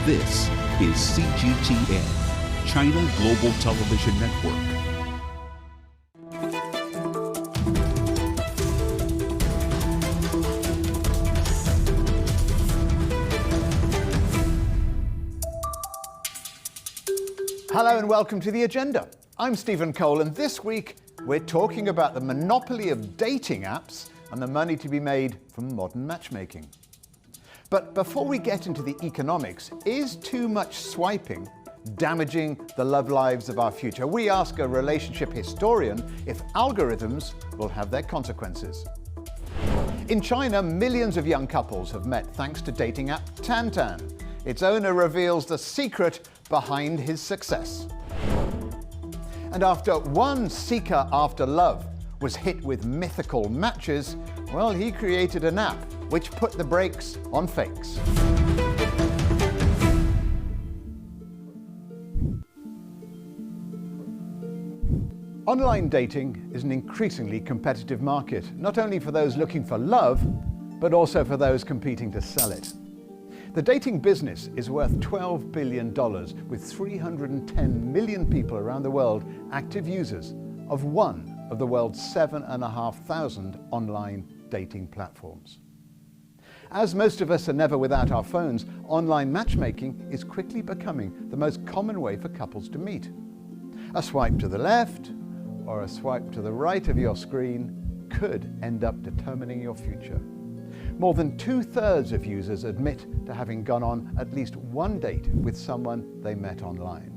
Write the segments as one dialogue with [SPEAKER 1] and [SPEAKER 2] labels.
[SPEAKER 1] This is CGTN, China Global Television Network.
[SPEAKER 2] Hello and welcome to The Agenda. I'm Stephen Cole, and this week we're talking about the monopoly of dating apps and the money to be made from modern matchmaking. But before we get into the economics, is too much swiping damaging the love lives of our future? We ask a relationship historian if algorithms will have their consequences. In China, millions of young couples have met thanks to dating app TanTan. Its owner reveals the secret behind his success. And after one seeker after love was hit with mythical matches, well, he created an app which put the brakes on fakes. Online dating is an increasingly competitive market, not only for those looking for love, but also for those competing to sell it. The dating business is worth $12 billion, with 310 million people around the world active users of one of the world's 7,500 online dating platforms. As most of us are never without our phones, online matchmaking is quickly becoming the most common way for couples to meet. A swipe to the left or a swipe to the right of your screen could end up determining your future. More than 2/3 of users admit to having gone on at least one date with someone they met online.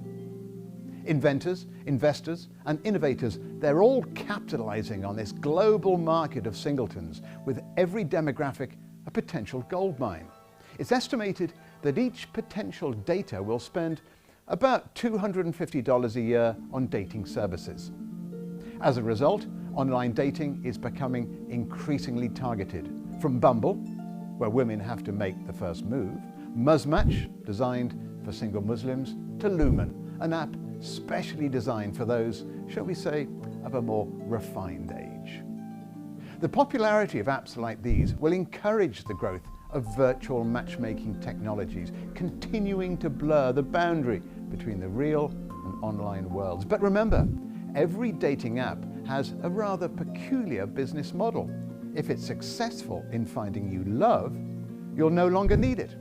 [SPEAKER 2] Inventors, investors, and innovators, they're all capitalizing on this global market of singletons, with every demographic a potential goldmine. It's estimated that each potential dater will spend about $250 a year on dating services. As a result, online dating is becoming increasingly targeted. From Bumble, where women have to make the first move, Muzzmatch, designed for single Muslims, to Lumen, an app specially designed for those, shall we say, of a more refined age. The popularity of apps like these will encourage the growth of virtual matchmaking technologies, continuing to blur the boundary between the real and online worlds. But remember, every dating app has a rather peculiar business model. If it's successful in finding you love, you'll no longer need it.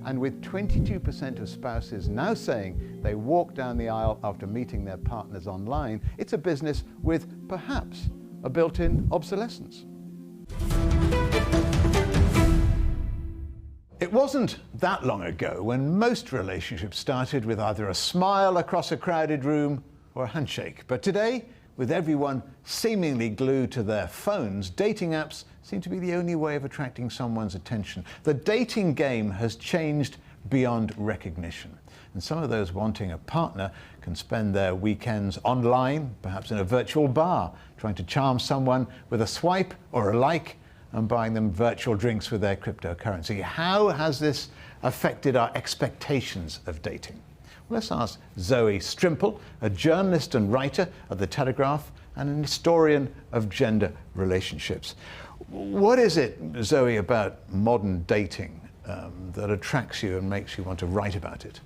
[SPEAKER 2] And with 22% of spouses now saying they walk down the aisle after meeting their partners online, it's a business with perhaps a built-in obsolescence. It wasn't that long ago when most relationships started with either a smile across a crowded room or a handshake. But today, with everyone seemingly glued to their phones, dating apps seem to be the only way of attracting someone's attention. The dating game has changed beyond recognition. And some of those wanting a partner can spend their weekends online, perhaps in a virtual bar, trying to charm someone with a swipe or a like and buying them virtual drinks with their cryptocurrency. How has this affected our expectations of dating? Well, let's ask Zoe Strimple, a journalist and writer at The Telegraph and an historian of gender relationships. What is it, Zoe, about modern dating that attracts you and makes you want to write about it?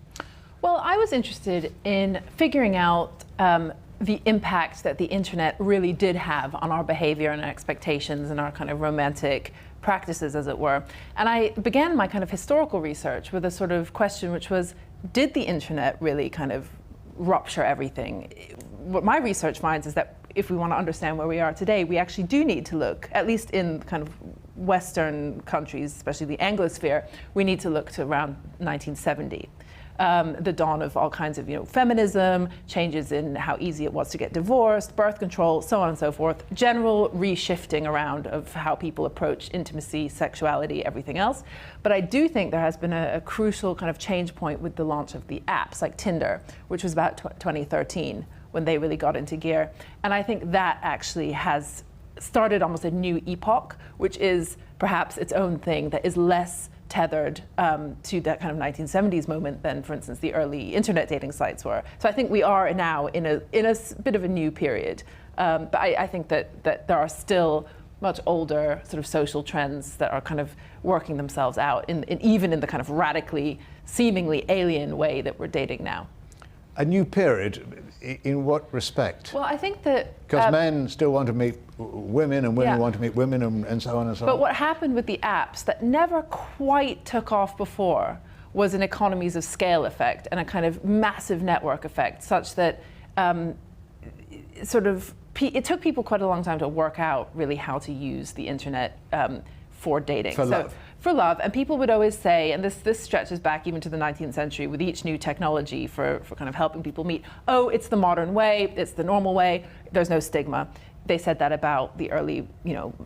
[SPEAKER 3] Well, I was interested in figuring out the impact that the internet really did have on our behavior and our expectations and our kind of romantic practices, as it were. And I began my kind of historical research with a sort of question which was, did the internet really kind of rupture everything? What my research finds is that if we want to understand where we are today, we actually do need to look, at least in kind of Western countries, especially the Anglosphere, we need to look to around 1970. The dawn of all kinds of, feminism, changes in how easy it was to get divorced, birth control, so on and so forth, general reshifting around of how people approach intimacy, sexuality, everything else. But I do think there has been a crucial kind of change point with the launch of the apps like Tinder, which was about 2013 when they really got into gear. And I think that actually has started almost a new epoch, which is perhaps its own thing that is less tethered to that kind of 1970s moment than, for instance, the early internet dating sites were. So I think we are now in a bit of a new period. But I think that there are still much older sort of social trends that are kind of working themselves out, even in the kind of radically seemingly alien way that we're dating now.
[SPEAKER 2] A new period, in what respect?
[SPEAKER 3] Well, I think that...
[SPEAKER 2] Because men still want to meet women, and women want to meet women, and so on and so on.
[SPEAKER 3] But what happened with the apps that never quite took off before was an economies of scale effect and a kind of massive network effect, such that it took people quite a long time to work out really how to use the internet for dating.
[SPEAKER 2] For love.
[SPEAKER 3] For love, and people would always say, and this stretches back even to the 19th century with each new technology for kind of helping people meet, oh, it's the modern way, it's the normal way, there's no stigma. They said that about the early,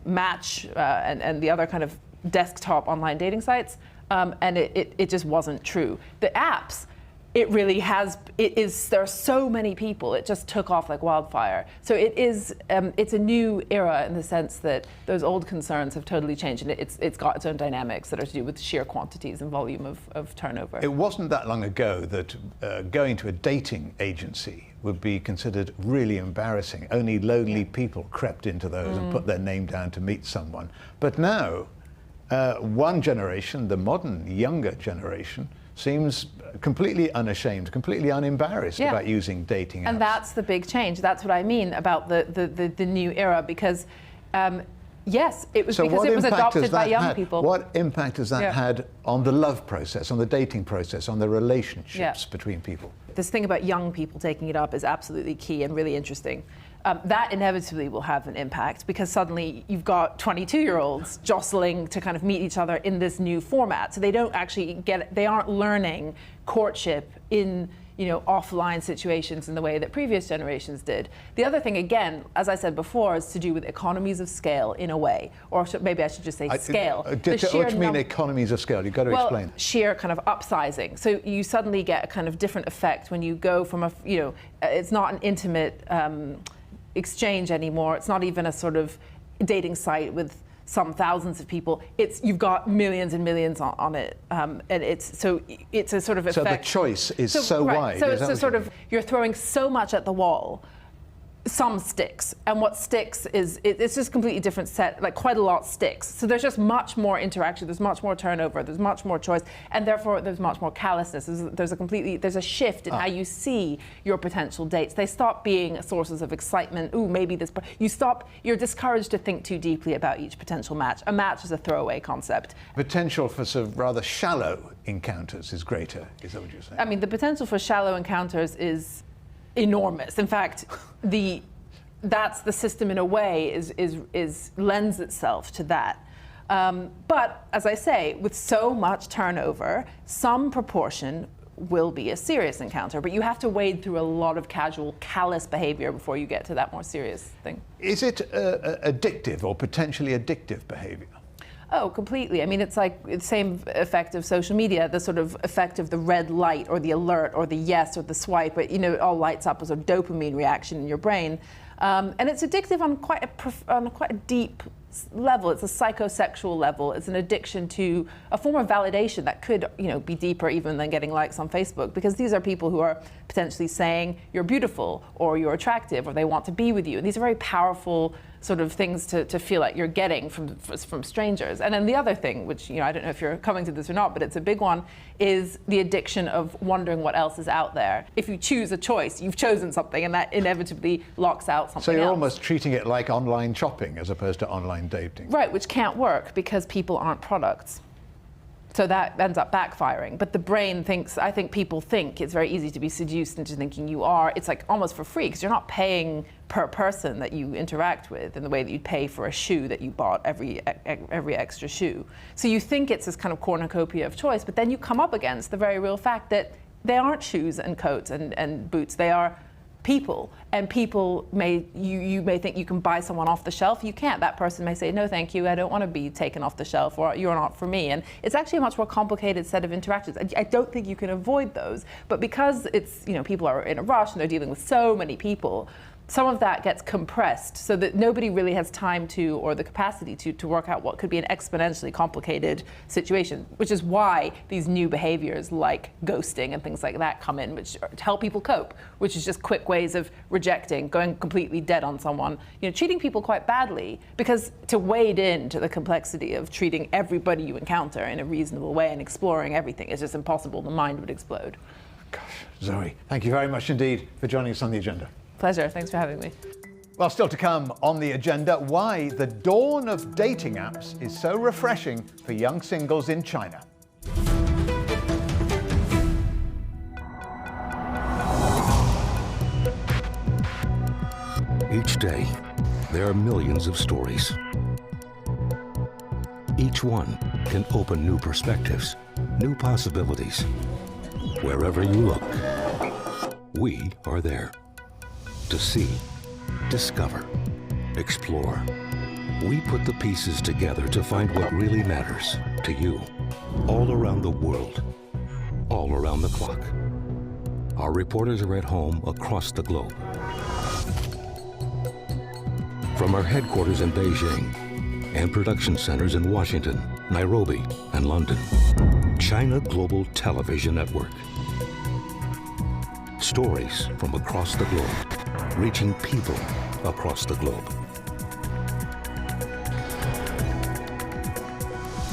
[SPEAKER 3] Match and the other kind of desktop online dating sites, and it just wasn't true. The apps, there are so many people, it just took off like wildfire. So it's a new era in the sense that those old concerns have totally changed, and it's got its own dynamics that are to do with sheer quantities and volume of turnover.
[SPEAKER 2] It wasn't that long ago that going to a dating agency would be considered really embarrassing. Only lonely people crept into those and put their name down to meet someone. But now, one generation, the modern younger generation, seems completely unashamed, completely unembarrassed about using dating apps.
[SPEAKER 3] And that's the big change. That's what I mean about the new era, because yes, it was because it was adopted by young people.
[SPEAKER 2] What impact has that had on the love process, on the dating process, on the relationships between people?
[SPEAKER 3] This thing about young people taking it up is absolutely key and really interesting. That inevitably will have an impact, because suddenly you've got 22-year-olds jostling to kind of meet each other in this new format. So they don't actually they aren't learning courtship in offline situations in the way that previous generations did. The other thing, again, as I said before, is to do with economies of scale in a way, or maybe I should just say scale.
[SPEAKER 2] What do you mean economies of scale? You've got to explain.
[SPEAKER 3] Sheer kind of upsizing. So you suddenly get a kind of different effect when you go from it's not an intimate exchange anymore. It's not even a sort of dating site with some thousands of people. You've got millions and millions on it, and it's a sort of effect.
[SPEAKER 2] So the choice is so wide.
[SPEAKER 3] So it's a sort of, you're throwing so much at the wall. Some sticks, and what sticks is it's just a completely different set. Like quite a lot sticks. So there's just much more interaction. There's much more turnover. There's much more choice, and therefore there's much more callousness. There's a shift in how you see your potential dates. They stop being sources of excitement. Ooh, maybe this. You're discouraged to think too deeply about each potential match. A match is a throwaway concept.
[SPEAKER 2] Potential for sort of rather shallow encounters is greater. Is that what you're saying?
[SPEAKER 3] I mean, the potential for shallow encounters is enormous. In fact, that's the system in a way lends itself to that. But as I say, with so much turnover, some proportion will be a serious encounter, but you have to wade through a lot of casual, callous behavior before you get to that more serious thing.
[SPEAKER 2] Is it addictive or potentially addictive behavior?
[SPEAKER 3] Oh, completely. I mean, it's like the same effect of social media, the sort of effect of the red light or the alert or the yes or the swipe, but it all lights up as a dopamine reaction in your brain. And it's addictive on quite a deep level. It's a psychosexual level. It's an addiction to a form of validation that could, be deeper even than getting likes on Facebook, because these are people who are potentially saying you're beautiful or you're attractive or they want to be with you. And these are very powerful sort of things to feel like you're getting from strangers. And then the other thing, which I don't know if you're coming to this or not, but it's a big one, is the addiction of wondering what else is out there. If you choose a choice, you've chosen something, and that inevitably locks out something else.
[SPEAKER 2] So you're almost treating it like online shopping as opposed to online dating.
[SPEAKER 3] Right, which can't work because people aren't products. So that ends up backfiring. But the brain thinks, I think people think it's very easy to be seduced into thinking you are. It's like almost for free, because you're not paying per person that you interact with in the way that you'd pay for a shoe that you bought, every extra shoe. So you think it's this kind of cornucopia of choice, but then you come up against the very real fact that they aren't shoes and coats and boots. They are people, and people you may think you can buy someone off the shelf. You can't. That person may say, no thank you, I don't want to be taken off the shelf, or you're not for me. And it's actually a much more complicated set of interactions. I don't think you can avoid those, but because it's people are in a rush and they're dealing with so many people, some of that gets compressed so that nobody really has time to, or the capacity to work out what could be an exponentially complicated situation, which is why these new behaviors like ghosting and things like that come in, which help people cope, which is just quick ways of rejecting, going completely dead on someone, treating people quite badly, because to wade into the complexity of treating everybody you encounter in a reasonable way and exploring everything is just impossible. The mind would explode.
[SPEAKER 2] Gosh, Zoe, thank you very much indeed for joining us on The Agenda.
[SPEAKER 3] Pleasure. Thanks for having me.
[SPEAKER 2] Well, still to come on The Agenda, why the dawn of dating apps is so refreshing for young singles in China.
[SPEAKER 4] Each day, there are millions of stories. Each one can open new perspectives, new possibilities. Wherever you look, we are there. To see, discover, explore. We put the pieces together to find what really matters to you, all around the world, all around the clock. Our reporters are at home across the globe. From our headquarters in Beijing and production centers in Washington, Nairobi, and London, China Global Television Network. Stories from across the globe, reaching people across the globe.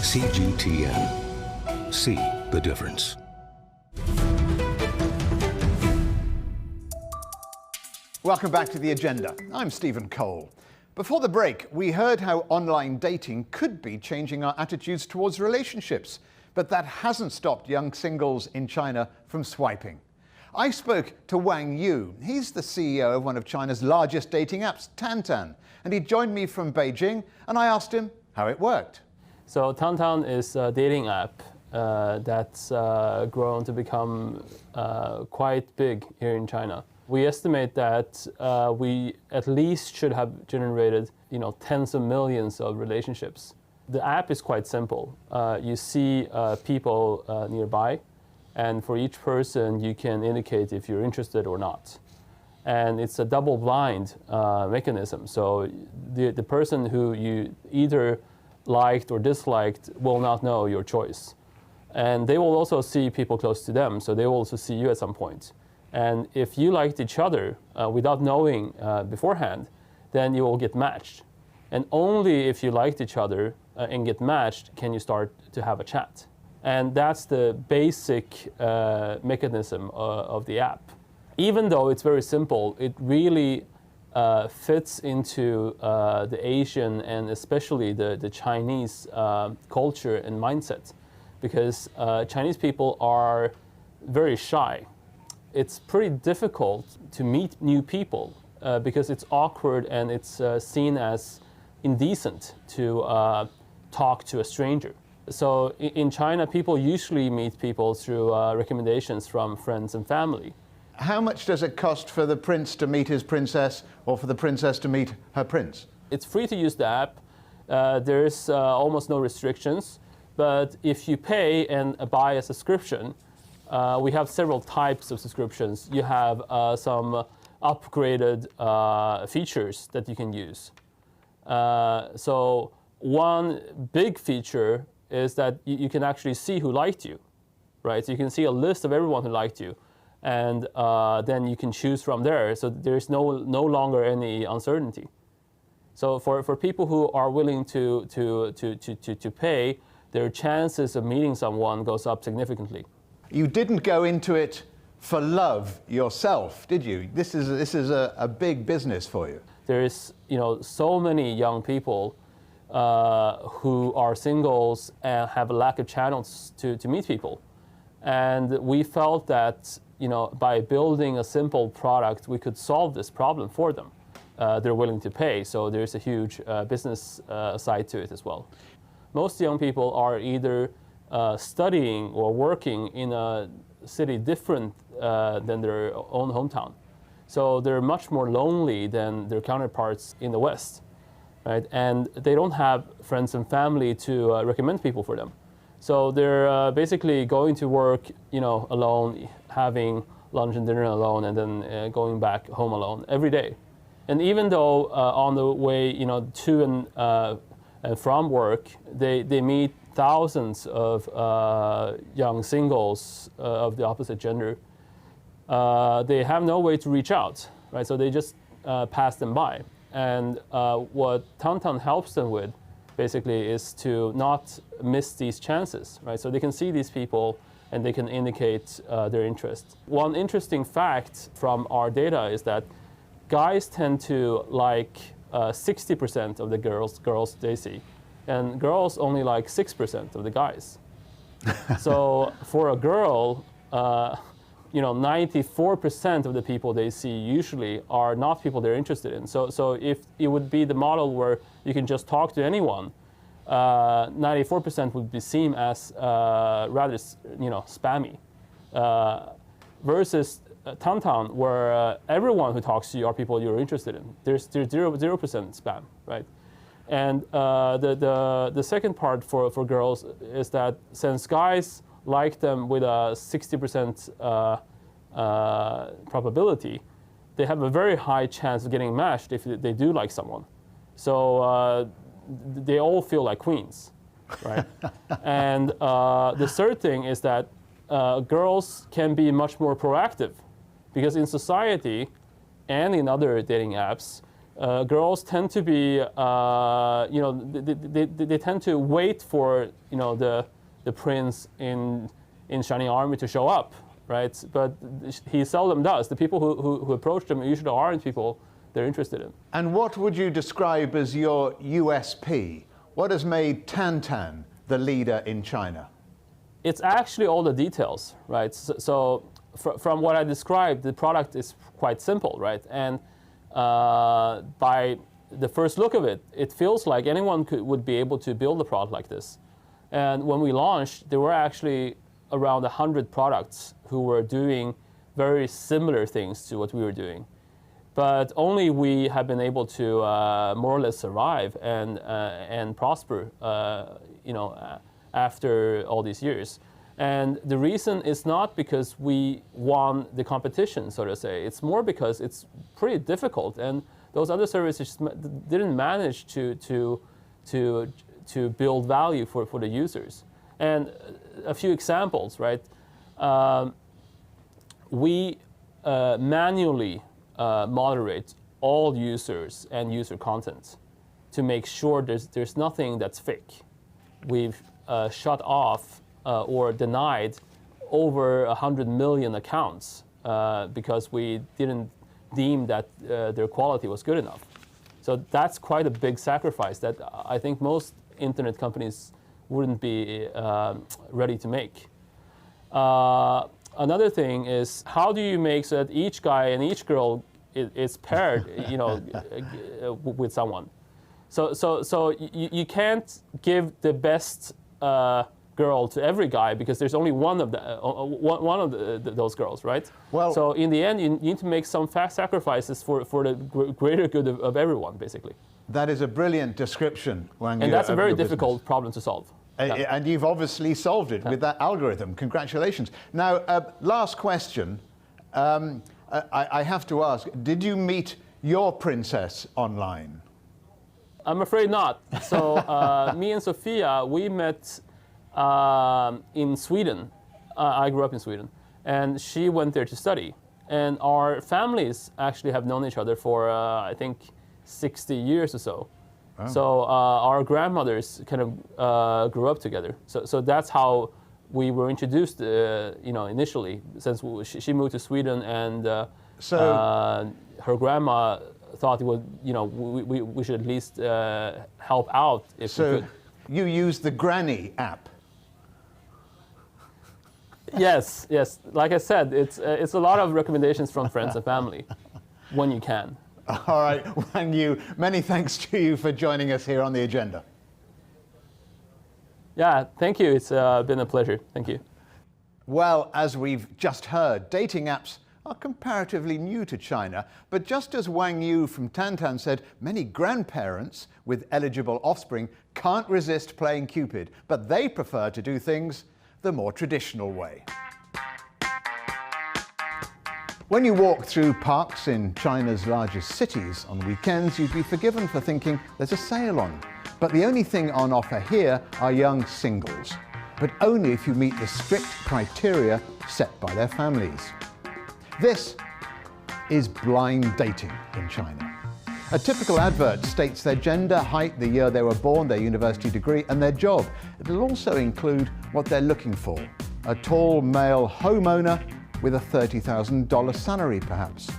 [SPEAKER 4] CGTN. See the difference.
[SPEAKER 2] Welcome back to The Agenda. I'm Stephen Cole. Before the break, we heard how online dating could be changing our attitudes towards relationships, but that hasn't stopped young singles in China from swiping. I spoke to Wang Yu. He's the CEO of one of China's largest dating apps, TanTan, and he joined me from Beijing, and I asked him how it worked.
[SPEAKER 5] So TanTan is a dating app that's grown to become quite big here in China. We estimate that we at least should have generated, tens of millions of relationships. The app is quite simple. You see people nearby, and for each person, you can indicate if you're interested or not. And it's a double-blind mechanism. So the person who you either liked or disliked will not know your choice. And they will also see people close to them, so they will also see you at some point. And if you liked each other without knowing beforehand, then you will get matched. And only if you liked each other and get matched can you start to have a chat. And that's the basic mechanism of the app. Even though it's very simple, it really fits into the Asian and especially the Chinese culture and mindset, because Chinese people are very shy. It's pretty difficult to meet new people because it's awkward and it's seen as indecent to talk to a stranger. So in China, people usually meet people through recommendations from friends and family.
[SPEAKER 2] How much does it cost for the prince to meet his princess or for the princess to meet her prince?
[SPEAKER 5] It's free to use the app. There's almost no restrictions. But if you pay and buy a subscription, we have several types of subscriptions. You have some upgraded features that you can use. So one big feature is that you can actually see who liked you, right? So you can see a list of everyone who liked you, and then you can choose from there. So there's no longer any uncertainty. So for people who are willing to pay, their chances of meeting someone goes up significantly.
[SPEAKER 2] You didn't go into it for love yourself, did you? This is a big business for you.
[SPEAKER 5] There is so many young people who are singles and have a lack of channels to meet people. And we felt that by building a simple product, we could solve this problem for them. They're willing to pay, so there's a huge business side to it as well. Most young people are either studying or working in a city different than their own hometown. So they're much more lonely than their counterparts in the West. Right? And they don't have friends and family to recommend people for them. So they're basically going to work, alone, having lunch and dinner alone, and then going back home alone every day. And even though on the way, to and from work, they meet thousands of young singles of the opposite gender, they have no way to reach out, right? So they just pass them by. And what TanTan helps them with, basically, is to not miss these chances, right? So they can see these people and they can indicate their interest. One interesting fact from our data is that guys tend to like 60% of the girls they see, and girls only like 6% of the guys. So for a girl, 94% of the people they see usually are not people they're interested in. So if it would be the model where you can just talk to anyone, 94% would be seen as rather, spammy, versus TanTan, where everyone who talks to you are people you're interested in. There's 0% spam, right? And the second part for girls is that since guys like them with a 60% probability, they have a very high chance of getting matched if they do like someone. So they all feel like queens, right? And the third thing is that girls can be much more proactive, because in society and in other dating apps, girls tend to be, they tend to wait for, the prince in shining armor to show up, right? But he seldom does. The people who approach them usually aren't people they're interested in. And
[SPEAKER 2] what would you describe as your USP? What has made TanTan the leader in China?
[SPEAKER 5] It's actually all the details, right? So from what I described, the product is quite simple, right? And by the first look of it, it feels like anyone would be able to build a product like this. And when we launched, there were actually around 100 products who were doing very similar things to what we were doing. But only we have been able to more or less survive and prosper, after all these years. And the reason is not because we won the competition, so to say. It's more because it's pretty difficult, and those other services didn't manage to build value for the users. And a few examples, right? We manually moderate all users and user content to make sure there's nothing that's fake. We've shut off or denied over 100 million accounts because we didn't deem that their quality was good enough. So that's quite a big sacrifice that I think most internet companies wouldn't be ready to make. Another thing is, how do you make so that each guy and each girl is paired, with someone? So you can't give the best girl to every guy, because there's only one of those girls, right?
[SPEAKER 2] Well,
[SPEAKER 5] so in the end, you need to make some fast sacrifices for the greater good of everyone, basically.
[SPEAKER 2] That is a brilliant description, Wang Yu.
[SPEAKER 5] And that's a very difficult problem to solve.
[SPEAKER 2] Yeah. And you've obviously solved it with that algorithm. Congratulations. Now, last question. I have to ask, did you meet your princess online?
[SPEAKER 5] I'm afraid not. So me and Sophia, we met in Sweden. I grew up in Sweden, and she went there to study. And our families actually have known each other for, I think, 60 years or so. Oh. So our grandmothers kind of grew up together. So that's how we were introduced, initially, since she moved to Sweden, and her grandma thought it would, we should at least help out if we could.
[SPEAKER 2] You used the Granny app.
[SPEAKER 5] Yes. Like I said, it's a lot of recommendations from friends and family, when you can.
[SPEAKER 2] All right, Wang Yu, many thanks to you for joining us here on The Agenda.
[SPEAKER 5] Yeah, thank you. It's been a pleasure. Thank you.
[SPEAKER 2] Well, as we've just heard, dating apps are comparatively new to China, but just as Wang Yu from TanTan said, many grandparents with eligible offspring can't resist playing Cupid, but they prefer to do things the more traditional way. When you walk through parks in China's largest cities on weekends, you'd be forgiven for thinking there's a sale on. But the only thing on offer here are young singles, but only if you meet the strict criteria set by their families. This is blind dating in China. A typical advert states their gender, height, the year they were born, their university degree, and their job. It'll also include what they're looking for: a tall male homeowner with a $30,000 salary, perhaps.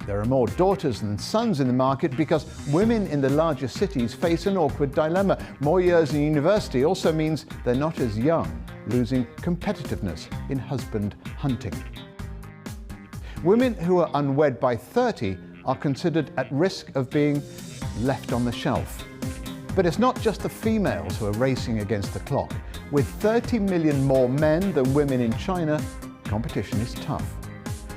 [SPEAKER 2] There are more daughters than sons in the market because women in the larger cities face an awkward dilemma. More years in university also means they're not as young, losing competitiveness in husband hunting. Women who are unwed by 30 are considered at risk of being left on the shelf. But it's not just the females who are racing against the clock. With 30 million more men than women in China, competition is tough.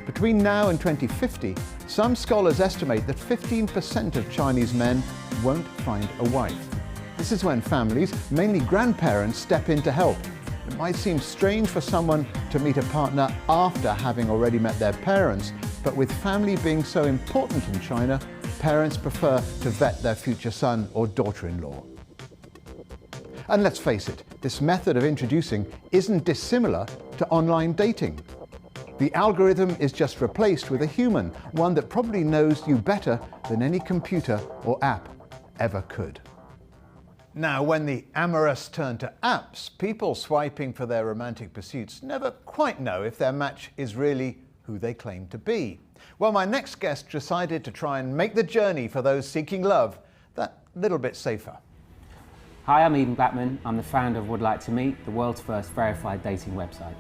[SPEAKER 2] Between now and 2050, some scholars estimate that 15% of Chinese men won't find a wife. This is when families, mainly grandparents, step in to help. It might seem strange for someone to meet a partner after having already met their parents, but with family being so important in China, parents prefer to vet their future son or daughter-in-law. And let's face it, this method of introducing isn't dissimilar to online dating. The algorithm is just replaced with a human, one that probably knows you better than any computer or app ever could. Now, when the amorous turn to apps, people swiping for their romantic pursuits never quite know if their match is really who they claim to be. Well, my next guest decided to try and make the journey for those seeking love that little bit safer.
[SPEAKER 6] Hi, I'm Eden Blackman. I'm the founder of Would Like to Meet, the world's first verified dating website.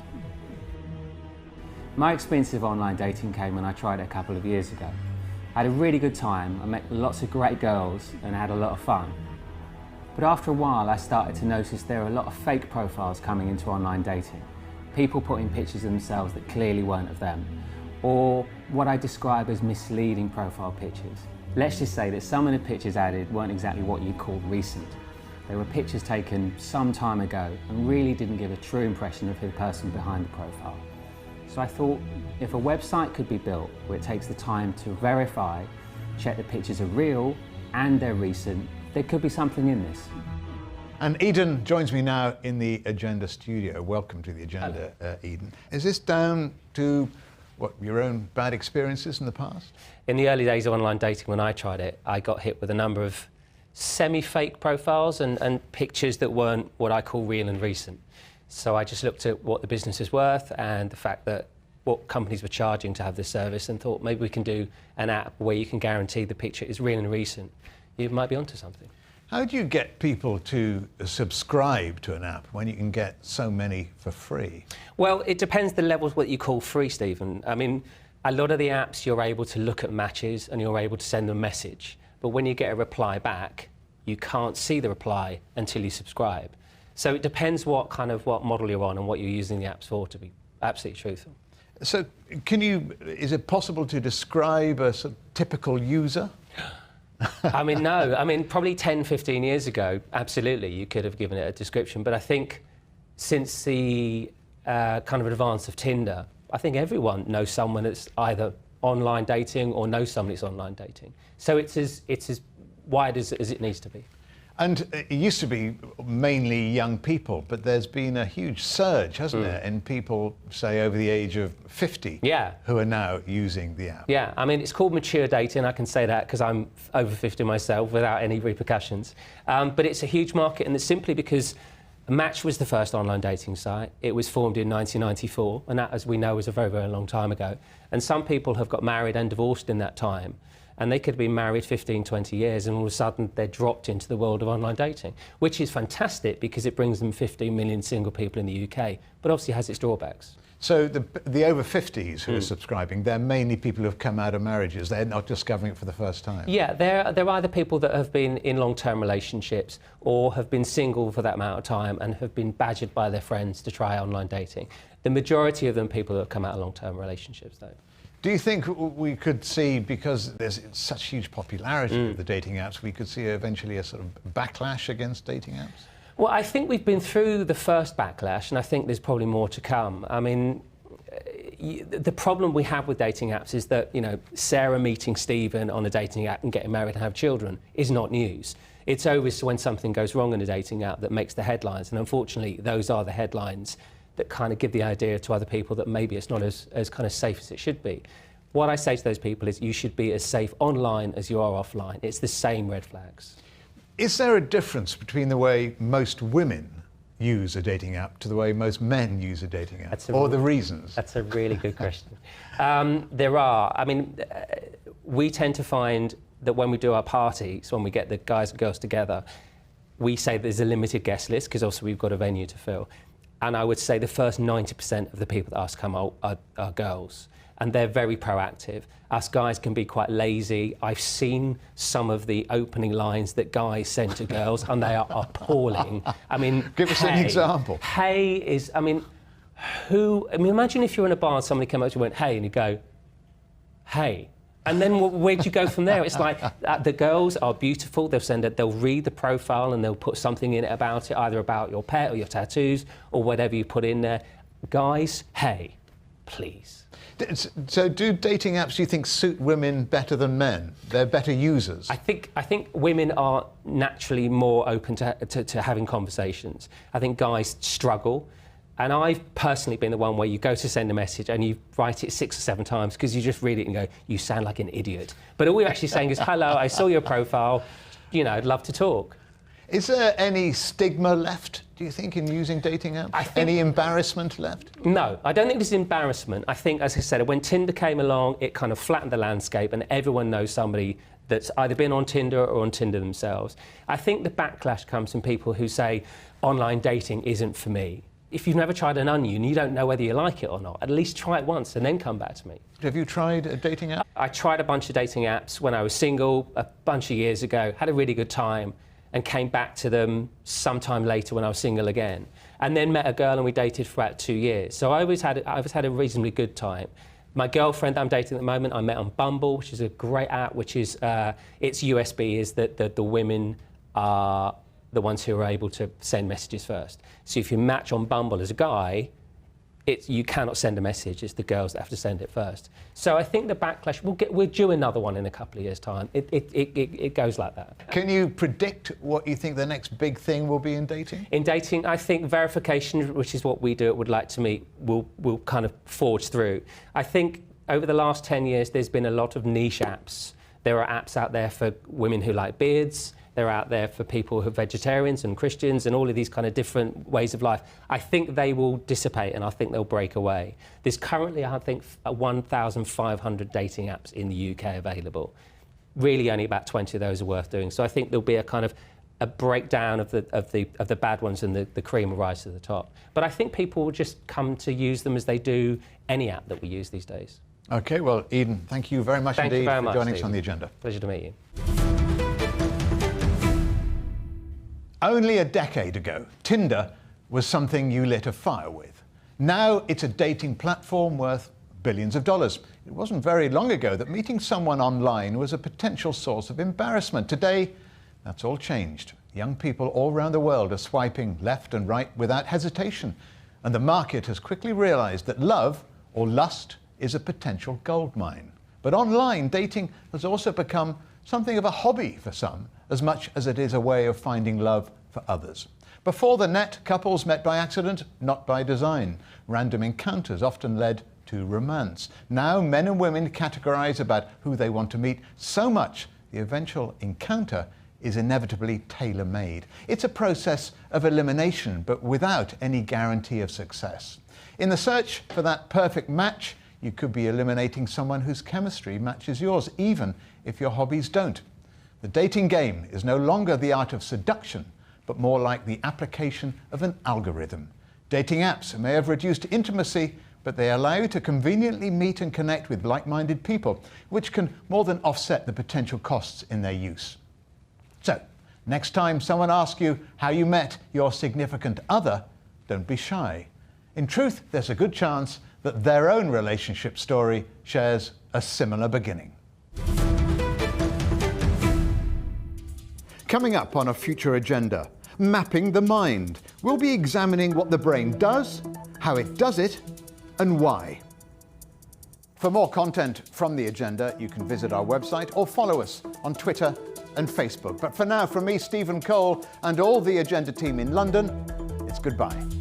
[SPEAKER 6] My experience of online dating came when I tried it a couple of years ago. I had a really good time, I met lots of great girls and I had a lot of fun. But after a while I started to notice there are a lot of fake profiles coming into online dating. People putting pictures of themselves that clearly weren't of them, or what I describe as misleading profile pictures. Let's just say that some of the pictures added weren't exactly what you'd call recent. They were pictures taken some time ago and really didn't give a true impression of the person behind the profile. So I thought, if a website could be built where it takes the time to verify, check the pictures are real and they're recent, there could be something in this.
[SPEAKER 2] And Eden joins me now in the Agenda studio. Welcome to the Agenda, Eden. Is this down to your own bad experiences in the past?
[SPEAKER 7] In the early days of online dating, when I tried it, I got hit with a number of semi-fake profiles and pictures that weren't what I call real and recent. So I just looked at what the business is worth and the fact that what companies were charging to have this service and thought maybe we can do an app where you can guarantee the picture is real and recent. You might be onto something.
[SPEAKER 2] How do you get people to subscribe to an app when you can get so many for free?
[SPEAKER 7] Well, it depends the levels what you call free, Stephen. I mean, a lot of the apps you're able to look at matches and you're able to send them a message. But when you get a reply back, you can't see the reply until you subscribe. So it depends what model you're on and what you're using the apps for, to be absolutely truthful.
[SPEAKER 2] So is it possible to describe a sort of typical user?
[SPEAKER 7] I mean, no. I mean, probably 10, 15 years ago, absolutely, you could have given it a description. But I think since the kind of advance of Tinder, I think everyone knows someone that's either online dating or knows somebody that's online dating. So it's as wide as it needs to be.
[SPEAKER 2] And it used to be mainly young people, but there's been a huge surge, hasn't there, in people, say, over the age of 50 who are now using the app.
[SPEAKER 7] Yeah, I mean, it's called mature dating. I can say that because I'm over 50 myself without any repercussions. But it's a huge market, and it's simply because Match was the first online dating site. It was formed in 1994, and that, as we know, was a very, very long time ago. And some people have got married and divorced in that time. And they could have been married 15, 20 years, and all of a sudden they're dropped into the world of online dating, which is fantastic because it brings them 15 million single people in the UK, but obviously has its drawbacks.
[SPEAKER 2] So the over 50s who are subscribing, they're mainly people who have come out of marriages. They're not discovering it for the first time.
[SPEAKER 7] Yeah, they're either people that have been in long-term relationships or have been single for that amount of time and have been badgered by their friends to try online dating. The majority of them people that have come out of long-term relationships, though.
[SPEAKER 2] Do you think we could see, because there's such huge popularity of the dating apps, we could see eventually a sort of backlash against dating apps?
[SPEAKER 7] Well, I think we've been through the first backlash, and I think there's probably more to come. I mean, the problem we have with dating apps is that, you know, Sarah meeting Stephen on a dating app and getting married and have children is not news. It's always when something goes wrong in a dating app that makes the headlines, and unfortunately those are the headlines that kind of give the idea to other people that maybe it's not as kind of safe as it should be. What I say to those people is you should be as safe online as you are offline. It's the same red flags.
[SPEAKER 2] Is there a difference between the way most women use a dating app to the way most men use a dating app, or the reasons?
[SPEAKER 7] That's a really good question. There are. I mean, we tend to find that when we do our parties, when we get the guys and girls together, we say there's a limited guest list because also we've got a venue to fill. And I would say the first 90% of the people that ask to come are girls. And they're very proactive. Us guys can be quite lazy. I've seen some of the opening lines that guys send to girls, and they are appalling. I mean,
[SPEAKER 2] give us an example.
[SPEAKER 7] Hey is, I mean, imagine if you're in a bar and somebody came up to you and went, hey, and you go, hey. And then where'd you go from there? It's like, the girls are beautiful. They'll read the profile and they'll put something in it about it, either about your pet or your tattoos or whatever you put in there. Guys, hey, please.
[SPEAKER 2] So do dating apps, do you think, suit women better than men? They're better users?
[SPEAKER 7] I think women are naturally more open to having conversations. I think guys struggle. And I've personally been the one where you go to send a message and you write it 6 or 7 times because you just read it and go, you sound like an idiot. But all we're actually saying is, hello, I saw your profile, you know, I'd love to talk.
[SPEAKER 2] Is there any stigma left, do you think, in using dating apps? Any embarrassment left?
[SPEAKER 7] No, I don't think there's embarrassment. I think, as I said, when Tinder came along, it kind of flattened the landscape and everyone knows somebody that's either been on Tinder or on Tinder themselves. I think the backlash comes from people who say, online dating isn't for me. If you've never tried an onion, you don't know whether you like it or not. At least try it once and then come back to me.
[SPEAKER 2] Have you tried a dating app?
[SPEAKER 7] I tried a bunch of dating apps when I was single a bunch of years ago, had a really good time, and came back to them sometime later when I was single again. And then met a girl and we dated for about 2 years. So I always had a reasonably good time. My girlfriend I'm dating at the moment, I met on Bumble, which is a great app, which is, its USB is that the women are the ones who are able to send messages first. So if you match on Bumble as a guy, you cannot send a message, it's the girls that have to send it first. So I think the backlash, we'll do another one in a couple of years' time. It goes like that.
[SPEAKER 2] Can you predict what you think the next big thing will be in dating?
[SPEAKER 7] In dating, I think verification, which is what we do at Would Like to Meet, will kind of forge through. I think over the last 10 years, there's been a lot of niche apps. There are apps out there for women who like beards. They're out there for people who are vegetarians and Christians and all of these kind of different ways of life. I think they will dissipate and I think they'll break away. There's currently, I think, 1,500 dating apps in the UK available. Really only about 20 of those are worth doing. So I think there'll be a kind of a breakdown of the bad ones and the cream will rise to the top. But I think people will just come to use them as they do any app that we use these days.
[SPEAKER 2] OK, well, Eden, thank you very much indeed for joining us on the agenda.
[SPEAKER 7] Pleasure to meet you.
[SPEAKER 2] Only a decade ago, Tinder was something you lit a fire with. Now it's a dating platform worth billions of dollars. It wasn't very long ago that meeting someone online was a potential source of embarrassment. Today, that's all changed. Young people all around the world are swiping left and right without hesitation. And the market has quickly realized that love, or lust, is a potential goldmine. But online dating has also become something of a hobby for some, as much as it is a way of finding love for others. Before the net, couples met by accident, not by design. Random encounters often led to romance. Now men and women categorize about who they want to meet so much the eventual encounter is inevitably tailor-made. It's a process of elimination, but without any guarantee of success. In the search for that perfect match, you could be eliminating someone whose chemistry matches yours, even if your hobbies don't. The dating game is no longer the art of seduction, but more like the application of an algorithm. Dating apps may have reduced intimacy, but they allow you to conveniently meet and connect with like-minded people, which can more than offset the potential costs in their use. So, next time someone asks you how you met your significant other, don't be shy. In truth, there's a good chance that their own relationship story shares a similar beginning. Coming up on a future agenda, mapping the mind. We'll be examining what the brain does, how it does it, and why. For more content from The Agenda, you can visit our website or follow us on Twitter and Facebook. But for now, from me, Stephen Cole, and all the Agenda team in London, it's goodbye.